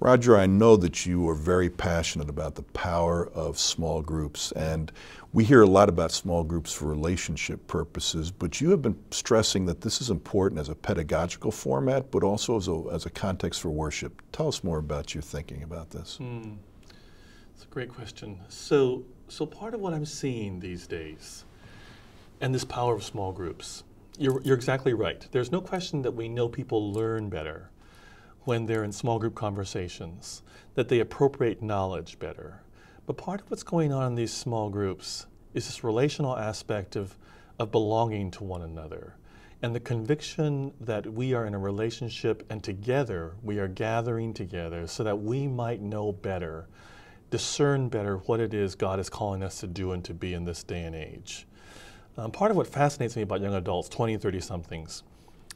Rodger, I know that you are very passionate about the power of small groups, and we hear a lot about small groups for relationship purposes, but you have been stressing that this is important as a pedagogical format, but also as a context for worship. Tell us more about your thinking about this. It's a great question. So part of what I'm seeing these days, and this power of small groups, you're exactly right. There's no question that we know people learn better when they're in small group conversations, that they appropriate knowledge better. But part of what's going on in these small groups is this relational aspect of belonging to one another, and the conviction that we are in a relationship and together we are gathering together so that we might know better, discern better what it is God is calling us to do and to be in this day and age. Part of what fascinates me about young adults, 20 and 30-somethings,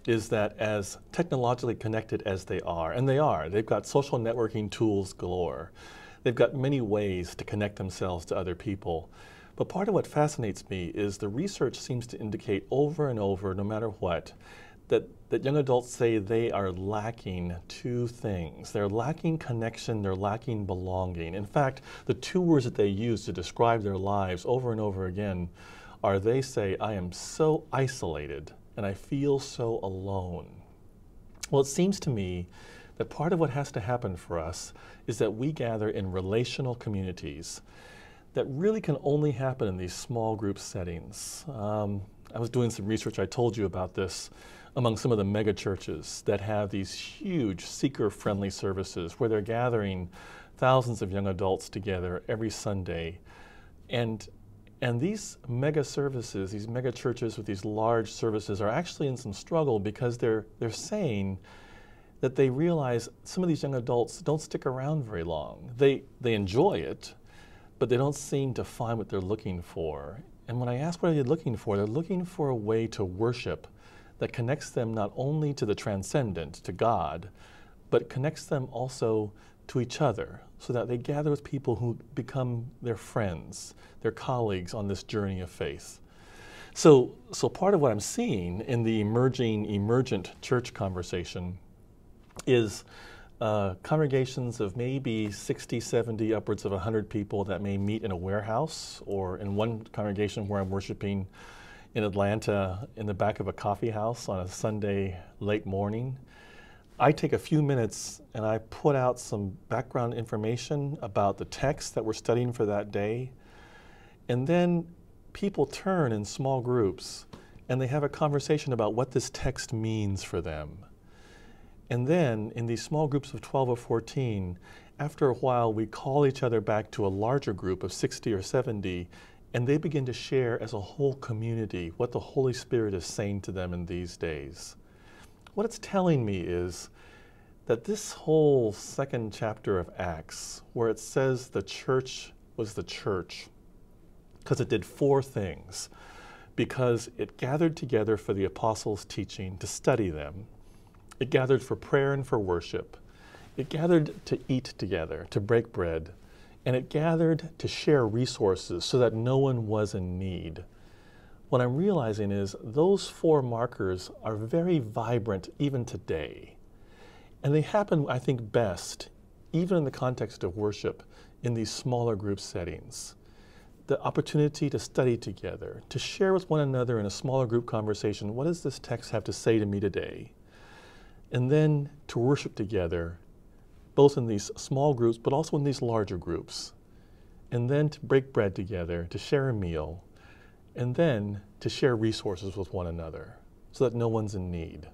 is that as technologically connected as they are, and they've got social networking tools galore. They've got many ways to connect themselves to other people. But part of what fascinates me is the research seems to indicate over and over, no matter what, that young adults say they are lacking two things. They're lacking connection, they're lacking belonging. In fact, the two words that they use to describe their lives over and over again are, they say, I am so isolated and I feel so alone. Well, it seems to me that part of what has to happen for us is that we gather in relational communities that really can only happen in these small group settings. I was doing some research, I told you about this, among some of the mega churches that have these huge seeker-friendly services where they're gathering thousands of young adults together every Sunday. And these mega services, these mega churches with these large services are actually in some struggle because they're saying that they realize some of these young adults don't stick around very long. They enjoy it, but they don't seem to find what they're looking for. And when I ask what are they looking for, they're looking for a way to worship that connects them not only to the transcendent, to God, but connects them also to each other, so that they gather with people who become their friends, their colleagues on this journey of faith. So part of what I'm seeing in the emergent church conversation is congregations of maybe 60, 70, upwards of 100 people that may meet in a warehouse, or in one congregation where I'm worshiping in Atlanta in the back of a coffee house on a Sunday late morning. I take a few minutes and I put out some background information about the text that we're studying for that day. And then people turn in small groups and they have a conversation about what this text means for them. And then in these small groups of 12 or 14, after a while we call each other back to a larger group of 60 or 70, and they begin to share as a whole community what the Holy Spirit is saying to them in these days. What it's telling me is that this whole second chapter of Acts, where it says the church was the church, because it did four things. Because it gathered together for the apostles' teaching, to study them. It gathered for prayer and for worship. It gathered to eat together, to break bread. And it gathered to share resources so that no one was in need. What I'm realizing is those four markers are very vibrant even today. And they happen, I think, best, even in the context of worship, in these smaller group settings. The opportunity to study together, to share with one another in a smaller group conversation, what does this text have to say to me today? And then to worship together, both in these small groups, but also in these larger groups. And then to break bread together, to share a meal, and then to share resources with one another so that no one's in need.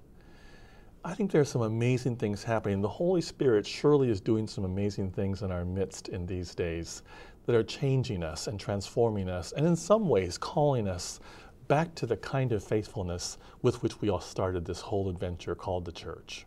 I think there's some amazing things happening. The Holy Spirit surely is doing some amazing things in our midst in these days that are changing us and transforming us, and in some ways calling us back to the kind of faithfulness with which we all started this whole adventure called the church.